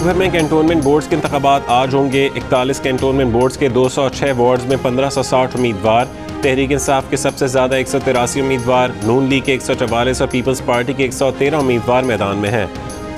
भर में cantonment boards के इंतखाबात आज होंगे। 41 कैंटोनमेंट बोर्ड्स के 206 वार्ड्स में 1560 उम्मीदवार। तहरीक इंसाफ के सबसे ज़्यादा 183 उम्मीदवार, नून लीग के 144 और पीपल्स पार्टी के 113 उम्मीदवार मैदान में हैं।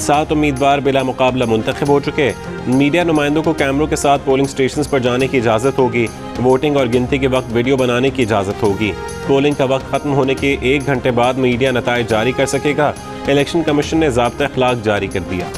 7 उम्मीदवार बिला मुकाबला मुंतखब हो चुके। मीडिया नुमाइंदों को कैमरों के साथ पोलिंग स्टेशन पर जाने की इजाज़त होगी। वोटिंग और गिनती के वक्त वीडियो बनाने की इजाज़त होगी। पोलिंग का वक्त खत्म होने के 1 घंटे बाद मीडिया नताइज जारी कर सकेगा। इलेक्शन कमीशन ने ज़ाब्ता अखलाक जारी कर दिया।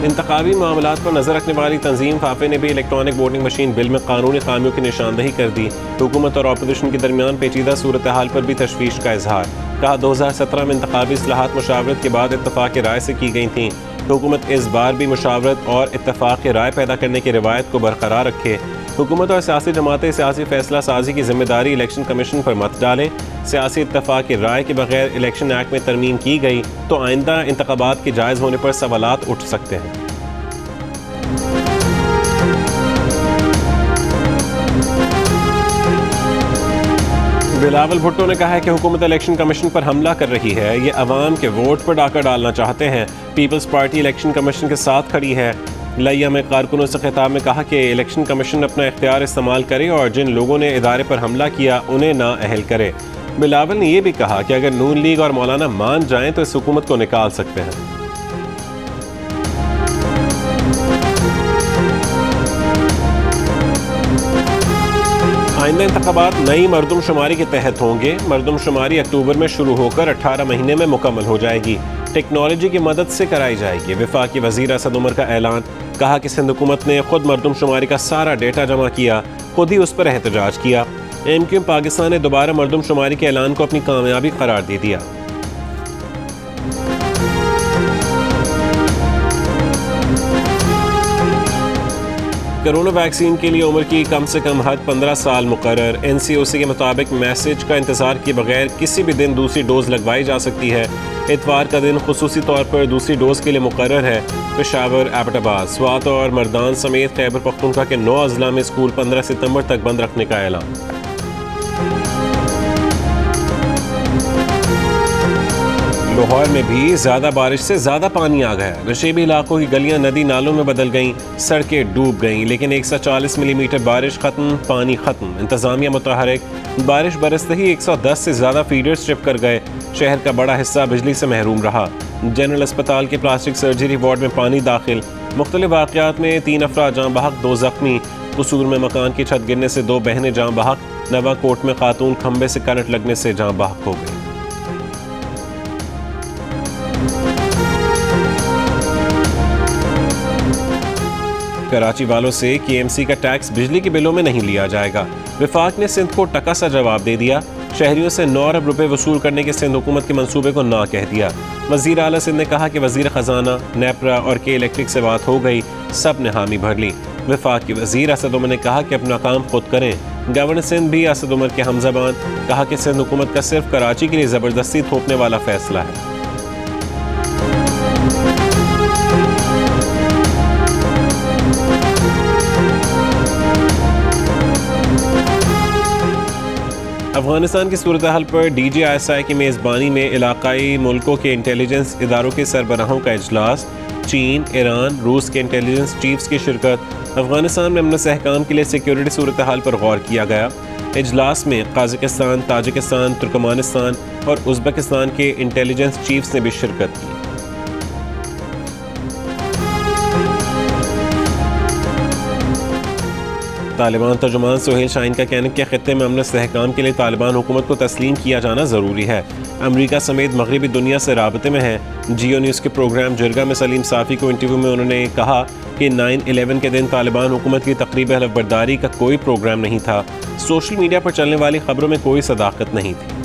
इंतखाबी मामलात पर नजर रखने वाली तंजीम फाफे ने भी इलेक्ट्रॉनिक वोटिंग मशीन बिल में कानूनी खामियों की निशानदही कर दी। हुकूमत और अपोजिशन के दरमियान पेचीदा सूरत हाल पर भी तशवीश का इजहार। कहा 2017 में इंतखाबी इस्लाहात मुशावरत के बाद इत्तफाक राय से की गई थी। हुकूमत इस बार भी मुशावरत और इत्तफाक राय पैदा करने की रिवायत को बरकरार रखे। हुकूमत और सियासी जमातें सियासी फैसला साजी की जिम्मेदारी इलेक्शन कमीशन पर मत डालें। सियासी इत्तफाक की राय के बगैर इलेक्शन एक्ट में तरमीम की गई तो आइंदा इंतखाबात के जायज़ होने पर सवालात उठ सकते हैं। बिलावल भुट्टो ने कहा है कि हुकूमत इलेक्शन कमीशन पर हमला कर रही है। ये अवाम के वोट पर डाका डालना चाहते हैं। पीपल्स पार्टी इलेक्शन कमीशन के साथ खड़ी है। लिया में कारकुनों से खिताब में कहा कि इलेक्शन कमीशन अपना इख्तियार इस्तेमाल करे और जिन लोगों ने इदारे पर हमला किया उन्हें ना अहल करे। बिलावल ने यह भी कहा कि अगर नून लीग और मौलाना मान जाएं तो इस हुकूमत को निकाल सकते हैं। आइंदा इंतखाबात नई मरदमशुमारी के तहत होंगे। मरदमशुमारी अक्टूबर में शुरू होकर 18 महीने में मुकम्मल हो जाएगी। टेक्नोलॉजी की मदद से कराई जाएगी। वफाकी वज़ीर असद उमर का ऐलान। कहा कि सिंध हुकूमत ने खुद मरदमशुमारी का सारा डेटा जमा किया, खुद ही उस पर एहतजाज किया। MQM पाकिस्तान ने दोबारा मरदमशुमारी के ऐलान को अपनी कामयाबी करार दे दिया। कोरोना वैक्सीन के लिए उम्र की कम से कम हद 15 साल मुकर्रर। NCOC के मुताबिक मैसेज का इंतजार किए बगैर किसी भी दिन दूसरी डोज लगवाई जा सकती है। इतवार का दिन खुसूसी तौर पर दूसरी डोज के लिए मुकर्रर है। पेशावर, एबटाबाद, स्वात और मर्दान समेत खैबर पख्तूनख्वा के 9 अजला में स्कूल 15 सितंबर तक बंद रखने का ऐलान। लाहौर में भी ज्यादा बारिश से ज्यादा पानी आ गया। नशेबी इलाकों की गलियां नदी नालों में बदल गईं, सड़कें डूब गईं। लेकिन 140 मिलीमीटर बारिश खत्म, पानी खत्म। इंतजामिया मुतहरिक। बारिश बरसते ही 110 से ज्यादा फीडर स्ट्रिप कर गए। शहर का बड़ा हिस्सा बिजली से महरूम रहा। जनरल अस्पताल के प्लास्टिक सर्जरी वार्ड में पानी दाखिल। मुख्तलिफ वाक़यात में 3 अफराद जाँ बहक, 2 जख्मी। कसूर में मकान की छत गिरने से 2 बहनें जाँ बहक। नवाकोट में खातून खंबे से करंट लगने से जाँ बहक हो गई। कराची वालों से KMC का टैक्स बिजली के बिलों में नहीं लिया जाएगा। विफाक ने सिंध को टका सा जवाब दे दिया। शहरियों से 9 अरब रुपए वसूल करने के सिंध हुकूमत के मंसूबे को ना कह दिया। वजीर आला सिंध ने कहा कि वजीर खजाना, नेपरा और के इलेक्ट्रिक से बात हो गई, सब ने हामी भर ली। विफाक के वजीर असद उमर ने कहा कि अपना काम खुद करें। गवर्नर सिंध भी असद उमर के हमज़बान। कहा कि सिंध हुकूमत का सिर्फ कराची के लिए जबरदस्ती थोपने वाला फैसला है। अफगानिस्तान की सूरत हाल पर DJISI की मेज़बानी में इलाकाई मुल्कों के इंटेलिजेंस इदारों के सरबराहों का इजलास। चीन, ईरान, रूस के इंटेलिजेंस चीफ्स की शिरकत। अफगानिस्तान में अमन सहकाम के लिए सिक्योरिटी सूरत हाल पर गौर किया गया। इजलास में काज़ाकिस्तान, ताजिकिस्तान, तुर्कमानिस्तान और उज़्बेकिस्तान के इंटेलिजेंस चीफ्स ने भी शिरकत की। तालिबान तर्जुमान सुहेल शाहीन का कहना है कि खित्ते में अमन इस्तेहकाम के लिए तालिबान हुकूमत को तस्लीम किया जाना ज़रूरी है। अमरीका समेत मगरबी दुनिया से राबते में है। जियो न्यूज़ के प्रोग्राम जिरगा में सलीम साफ़ी को इंटरव्यू में उन्होंने कहा कि 9/11 के दिन तालिबान हुकूमत की तकरीब हलफबरदारी का कोई प्रोग्राम नहीं था। सोशल मीडिया पर चलने वाली खबरों में कोई सदाकत नहीं थी।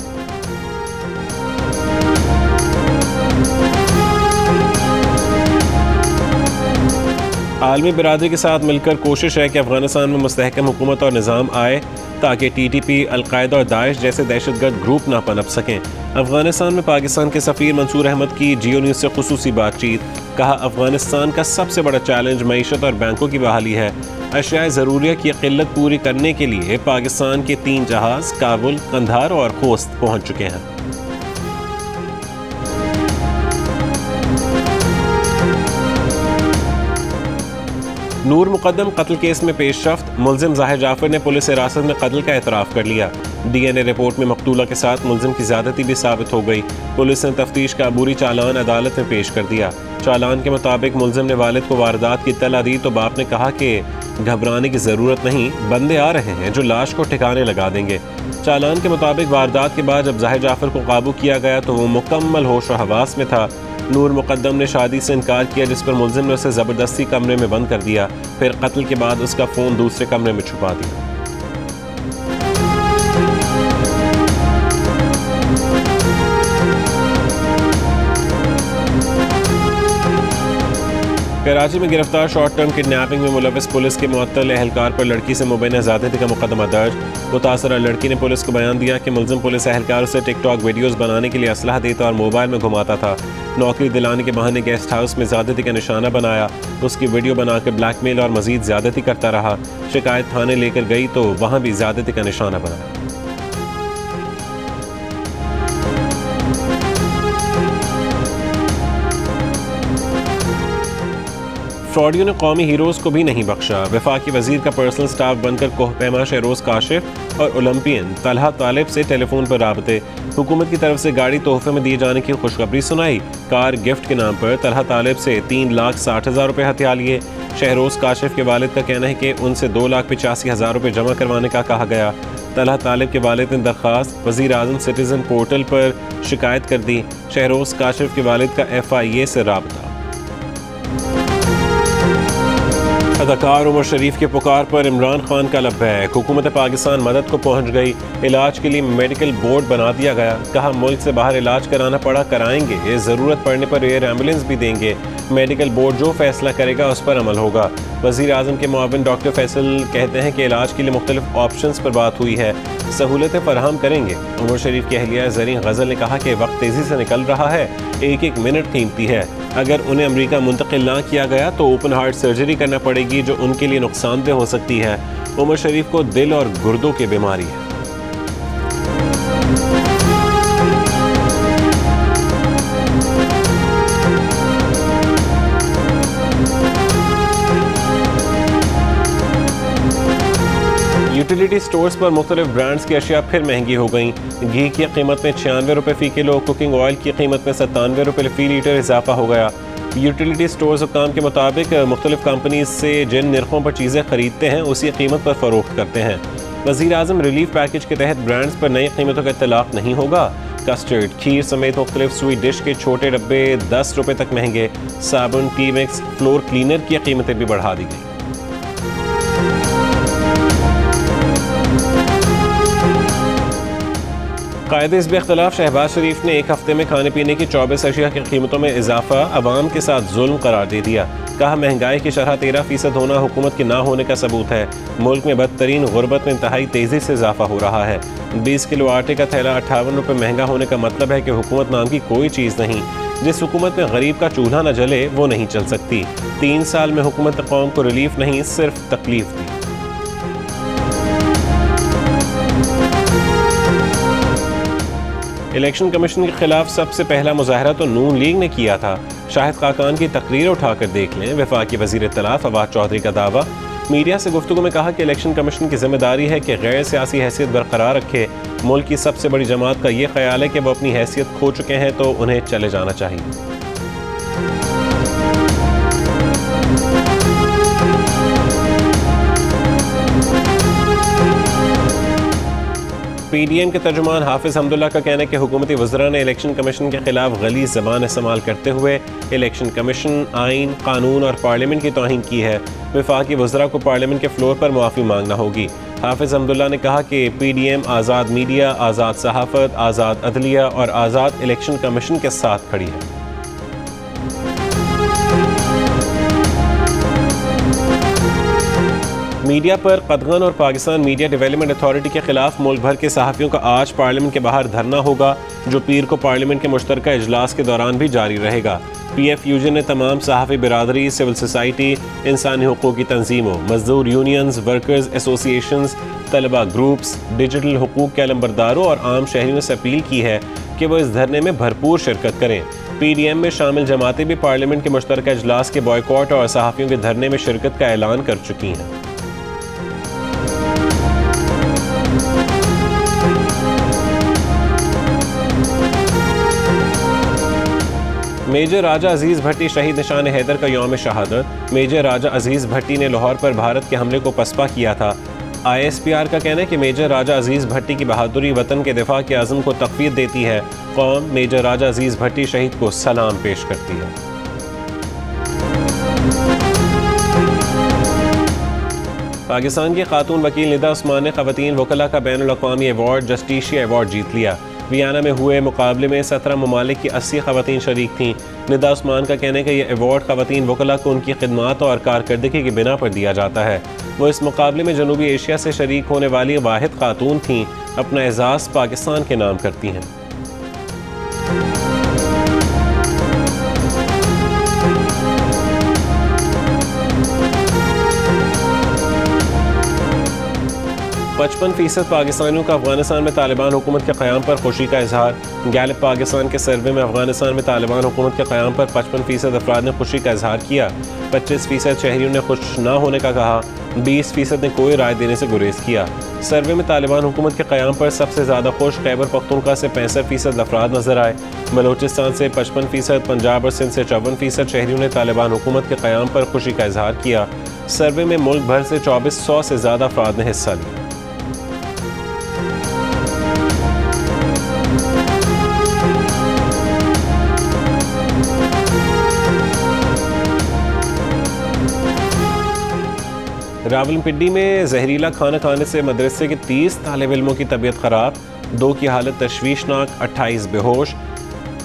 आलमी बिरादरी के साथ मिलकर कोशिश है कि अफगानिस्तान में मुस्तहकम हुकूमत और निज़ाम आए ताकि TTP, अलकायदा और दाइश जैसे दहशतगर्द ग्रुप ना पनप सकें। अफगानिस्तान में पाकिस्तान के सफ़ीर मंसूर अहमद की जियो न्यूज़ से खुसूसी बातचीत। कहा, अफगानिस्तान का सबसे बड़ा चैलेंज मईशत और बैंकों की बहाली है। अशियाए ज़रूरिया की किल्लत पूरी करने के लिए पाकिस्तान के 3 जहाज़ काबुल, कंधार और खोस्त पहुँच चुके हैं। नूर मुकद्दम कत्ल केस में पेशरफ्त। मुलजिम ज़ाहिर जाफर ने पुलिस हिरासत में कत्ल का एतराफ़ कर लिया। DNA रिपोर्ट में मकतूला के साथ मुलजिम की ज़्यादती भी साबित हो गई। पुलिस ने तफ्तीश का अबूरी चालान अदालत में पेश कर दिया। चालान के मुताबिक मुलजिम ने वालिद को वारदात की इत्तला दी तो बाप ने कहा कि घबराने की ज़रूरत नहीं, बंदे आ रहे हैं जो लाश को ठिकाने लगा देंगे। चालान के मुताबिक वारदात के बाद जब ज़ाहिर जाफर को काबू किया गया तो वो मुकम्मल होश और हवास में था। नूर मुकद्दम ने शादी से इनकार किया, जिस पर मुलजिम ने उसे ज़बरदस्ती कमरे में बंद कर दिया। फिर कत्ल के बाद उसका फ़ोन दूसरे कमरे में छुपा दिया। कराची में गिरफ्तार शॉर्ट टर्म किडनैपिंग में मुलविस पुलिस के मुअत्तल एहलकार पर लड़की से मुबैना ज़्यादती का मुकदमा दर्ज। मुतासरा लड़की ने पुलिस को बयान दिया कि मुलजिम पुलिस एहलकार से टिकटॉक वीडियोस बनाने के लिए असलहा देता और मोबाइल में घुमाता था। नौकरी दिलाने के बहाने गेस्ट हाउस में ज़्यादती का निशाना बनाया, उसकी वीडियो बनाकर ब्लैकमेल और मजीद ज़्यादती करता रहा। शिकायत थाने लेकर गई तो वहाँ भी ज़्यादती का निशाना बनाया। फ्रॉडियों ने कौमी हीरोज़ को भी नहीं बख्शा। वफाकी वजीर का पर्सनल स्टाफ बनकर कोहपैमा शहरोज़ काशिफ और ओलंपियन तलहा तालिब से टेलीफोन पर राबते। हुकूमत की तरफ से गाड़ी तोहफे में दिए जाने की खुशखबरी सुनाई। कार गिफ्ट के नाम पर तलहा तालिब से 3,60,000 रुपये हथिया लिए। शहरोज़ काशिफ के वालिद का कहना है कि उनसे 2,85,000 रुपये जमा करवाने का कहा गया। तलहा तालिब के वालिद ने दरख्वास्त वज़ीर आज़म सिटीज़न पोर्टल पर शिकायत कर दी। शहरोज़ काशिफ के वालिद का FIA से राबता। अदाकार उमर शरीफ के पुकार पर इमरान खान का लब्बैक। हुकूमत पाकिस्तान मदद को पहुंच गई। इलाज के लिए मेडिकल बोर्ड बना दिया गया। कहा, मुल्क से बाहर इलाज कराना पड़ा कराएंगे, ज़रूरत पड़ने पर एयर एम्बुलेंस भी देंगे। मेडिकल बोर्ड जो फैसला करेगा उस पर अमल होगा। वज़ीर आज़म के मुआविन डॉक्टर फैसल कहते हैं कि इलाज के लिए मुख्तलिफ ऑप्शंस पर बात हुई है, सहूलतें फराहम करेंगे। उमर शरीफ की अहलिया ज़रीन गज़ल ने कहा कि वक्त तेज़ी से निकल रहा है, एक मिनट कीमती है। अगर उन्हें अमेरिका मुंतकिल ना किया गया तो ओपन हार्ट सर्जरी करना पड़ेगी जो उनके लिए नुकसानदेह हो सकती है। उमर शरीफ को दिल और गुर्दों की बीमारी है। यूटिलिटी स्टोर्स पर मुख्तलिफ ब्रांड्स की अशिया फिर महंगी हो गई। घी की कीमत में 96 रुपये फ़ी किलो, कुकिंग ऑयल की कीमत में 97 रुपये फ़ी लीटर इजाफा हो गया। यूटिलिटी स्टोर्स हुक्काम के मुताबिक मुख्तलिफ कंपनीज से जिन निर्खों पर चीज़ें खरीदते हैं उसी कीमत पर फ़रोख्त करते हैं। वज़ीर आज़म रिलीफ पैकेज के तहत ब्रांड्स पर नई कीमतों का इत्तलाक़ नहीं होगा। कस्टर्ड, खीर समेत मुख्तलिफ स्वीट डिश के छोटे डब्बे 10 रुपये तक महंगे। साबुन, टी मिक्स, फ्लोर क्लीनर की कीमतें भी बढ़ा दी गई। कायदे हिज़्ब इख्तिलाफ शहबाज शरीफ ने एक हफ्ते में खाने पीने की 24 अशिया की कीमतों में इजाफा अवाम के साथ जुल्म करार दे दिया। कहा, महंगाई की शरह 13% होना हुकूमत के ना होने का सबूत है। मुल्क में बदतरीन गुर्बत में इंतहाई तेज़ी से इजाफा हो रहा है। 20 किलो आटे का थैला 58 रुपये महंगा होने का मतलब है कि हुकूमत नाम की कोई चीज़ नहीं। जिस हुकूमत में गरीब का चूल्हा न जले वो नहीं चल सकती। 3 साल में हुकूमत ने कौम को रिलीफ नहीं सिर्फ तकलीफ दी। इलेक्शन कमीशन के खिलाफ सबसे पहला मुजाहरा तो नून लीग ने किया था। शाहिद खाकान की तकरीर उठाकर देख लें। वफाकी वज़ीर इत्तलाअ फवाद चौधरी का दावा। मीडिया से गुफ्तगू में कहा कि इलेक्शन कमीशन की जिम्मेदारी है कि गैर सियासी हैसियत बरकरार रखे। मुल्क की सबसे बड़ी जमात का ये ख्याल है कि वो अपनी हैसियत खो चुके हैं तो उन्हें चले जाना चाहिए। PDM के तर्जुमान हाफिज हमदुल्ला का कहना है कि हुकूमती वज़रा ने इलेक्शन कमीशन के खिलाफ गलीज़ ज़बान इस्तेमाल करते हुए इलेक्शन कमीशन, आइन, कानून और पार्लियामेंट की तौहीन की है। वफाकी वज़रा को पार्लियामेंट के फ्लोर पर मुआफ़ी मांगना होगी। हाफिज हमदुल्ला ने कहा कि PDM आज़ाद मीडिया, आज़ाद सहाफ़त, आज़ाद अदलिया और आज़ाद इलेक्शन कमीशन के साथ खड़ी है। मीडिया पर कदगन और पाकिस्तान मीडिया डेवलपमेंट अथॉरिटी के खिलाफ मुल्क भर के सहाफ़ियों का आज पार्लियामेंट के बाहर धरना होगा, जो पीर को पार्लियामेंट के मुश्तरका इजलास के दौरान भी जारी रहेगा। PFUJ ने तमाम सहाफ़ी बिरादरी, सिविल सोसाइटी, इंसानी हुकूक़ की तंजीमों, मजदूर यूनियंस, वर्कर्स एसोसिएशंस, तलबा ग्रुप्स, डिजिटल हुकूक़ के अलंबरदारों और आम शहरियों से अपील की है कि वो इस धरने में भरपूर शिरकत करें। PDM में शामिल जमातें भी पार्लियामेंट के मुश्तरका इजलास के बॉयकॉट और सहाफ़ियों के धरने में शिरकत का ऐलान कर चुकी हैं। मेजर राजा अजीज़ भट्टी शहीद निशान हैदर का यौम शहादत। मेजर राजा अजीज़ भट्टी ने लाहौर पर भारत के हमले को पसपा किया था। ISPR का कहना है कि मेजर राजा अजीज़ भट्टी की बहादुरी वतन के दिफा के आज़म को तक़वीयत देती है। कौम मेजर राजा अजीज़ भट्टी शहीद को सलाम पेश करती है। पाकिस्तान की खातून वकील निदा उस्मान ने ख़वातीन वकला का बैनुल अक़वामी अवार्ड जस्टिशिया अवार्ड जीत लिया। वियना में हुए मुकाबले में 17 ममालिक की 80 ख़वातीन शरीक थीं। निदा उस्मान का कहना है कि यह अवार्ड ख़वातीन वकला को उनकी खिदमात और कारकर्दगी की बिना पर दिया जाता है। वो इस मुकाबले में जनूबी एशिया से शरीक होने वाली वाहिद खातून थीं। अपना एजाज़ पाकिस्तान के नाम करती हैं। %55 पाकिस्तानियों का अफगानिस्तान में तालिबान हुकूमत के क़याम पर खुशी का इजहार। गैलप पाकिस्तान के सर्वे में अफगानिस्तान में तालिबान हुकूमत के क़याम पर 55% अफराद ने खुशी का इजहार किया। 25% शहरियों ने खुश न होने का कहा। 20% ने कोई राय देने से गुरेज किया। सर्वे में तालिबान हुकूमत के क़याम पर सबसे ज़्यादा खुश खैबर पख्तूनख्वा से 65% अफराद नजर आए। बलोचिस्तान से 55%, पंजाब और सिंध से 54% शहरियों ने तालिबान हुकूमत के क़याम पर खुशी का इजहार किया। सर्वे में मुल्क भर से 2400 से ज़्यादा अफराद ने हिस्सा लिया। रावलपिंडी में जहरीला खाना खाने से मदरसे के 30 तालिब इल्मों की तबीयत ख़राब, 2 की हालत तशवीशनाक, 28 बेहोश।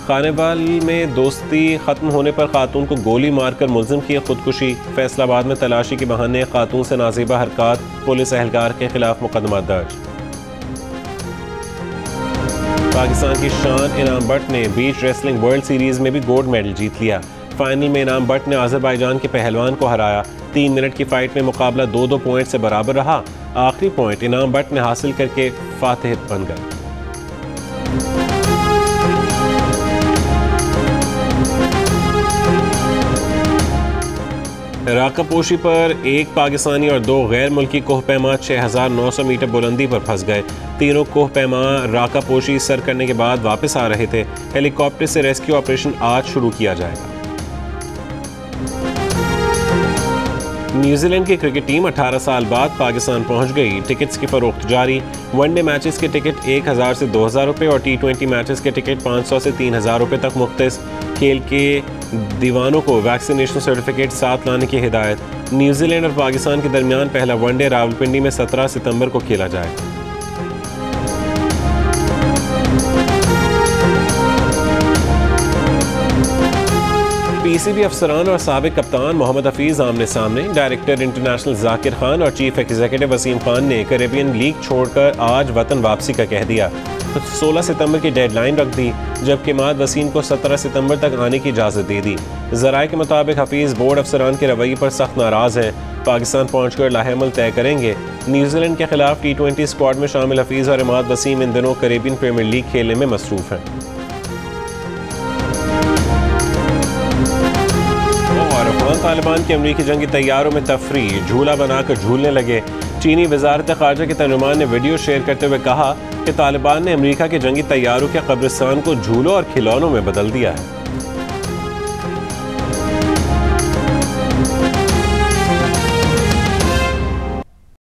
खानेवाल में दोस्ती ख़त्म होने पर खातून को गोली मारकर मुलजिम की खुदकुशी। फैसलाबाद में तलाशी के बहाने खातून से नाज़ेबा हरकत, पुलिस एहलकार के खिलाफ मुकदमा दर्ज। पाकिस्तान की शान इनाम बट ने बीच रेसलिंग वर्ल्ड सीरीज़ में भी गोल्ड मेडल जीत लिया। फाइनल में इनाम बट ने अज़रबैजान के पहलवान को हराया। 3 मिनट की फाइट में मुकाबला 2-2 पॉइंट से बराबर रहा। आखिरी पॉइंट इनाम बट ने हासिल करके फातिह बन गए। राका पोशी पर एक पाकिस्तानी और 2 गैर मुल्की कोहपैमा 6900 मीटर बुलंदी पर फंस गए। तीनों कोहपैमा राका पोशी सर करने के बाद वापस आ रहे थे। हेलीकॉप्टर से रेस्क्यू ऑपरेशन आज शुरू किया जाएगा। न्यूजीलैंड की क्रिकेट टीम 18 साल बाद पाकिस्तान पहुंच गई। टिकट्स की फरोख्त जारी। वनडे मैचेस के टिकट 1000 से 2000 रुपये और T20 मैचेस के टिकट 500 से 3000 रुपये तक मुख्तस। खेल के दीवानों को वैक्सीनेशन सर्टिफिकेट साथ लाने की हिदायत। न्यूजीलैंड और पाकिस्तान के दरमियान पहला वनडे रावलपिंडी में 17 सितंबर को खेला जाएगा। PCB अफसरान और साबिक कप्तान मोहम्मद हफीज़ आमने सामने। डायरेक्टर इंटरनेशनल जाकिर खान और चीफ एग्जीक्यूटिव वसीम खान ने कैरेबियन लीग छोड़कर आज वतन वापसी का कह दिया। 16 सितंबर की डेडलाइन रख दी, जबकि माद वसीम को 17 सितंबर तक आने की इजाज़त दे दी। ज़राए के मुताबिक हफीज़ बोर्ड अफसरान के रवैये पर सख्त नाराज़ हैं। पाकिस्तान पहुंचकर लाहेमल तय करेंगे। न्यूजीलैंड के खिलाफ T20 स्क्वाड में शामिल हफीज़ और इमाद वसीम इन दिनों कैरेबियन प्रीमियर लीग खेलने में मसरूफ़ हैं। अफगान तालिबान के अमरीकी जंगी तैयारों में तफरी, झूला बनाकर झूलने लगे। चीनी वजारत ख़ारजा के तर्जुमान ने वीडियो शेयर करते हुए कहा कि तालिबान ने अमरीका के जंगी तैयारों के कब्रिस्तान को झूलों और खिलौनों में बदल दिया है।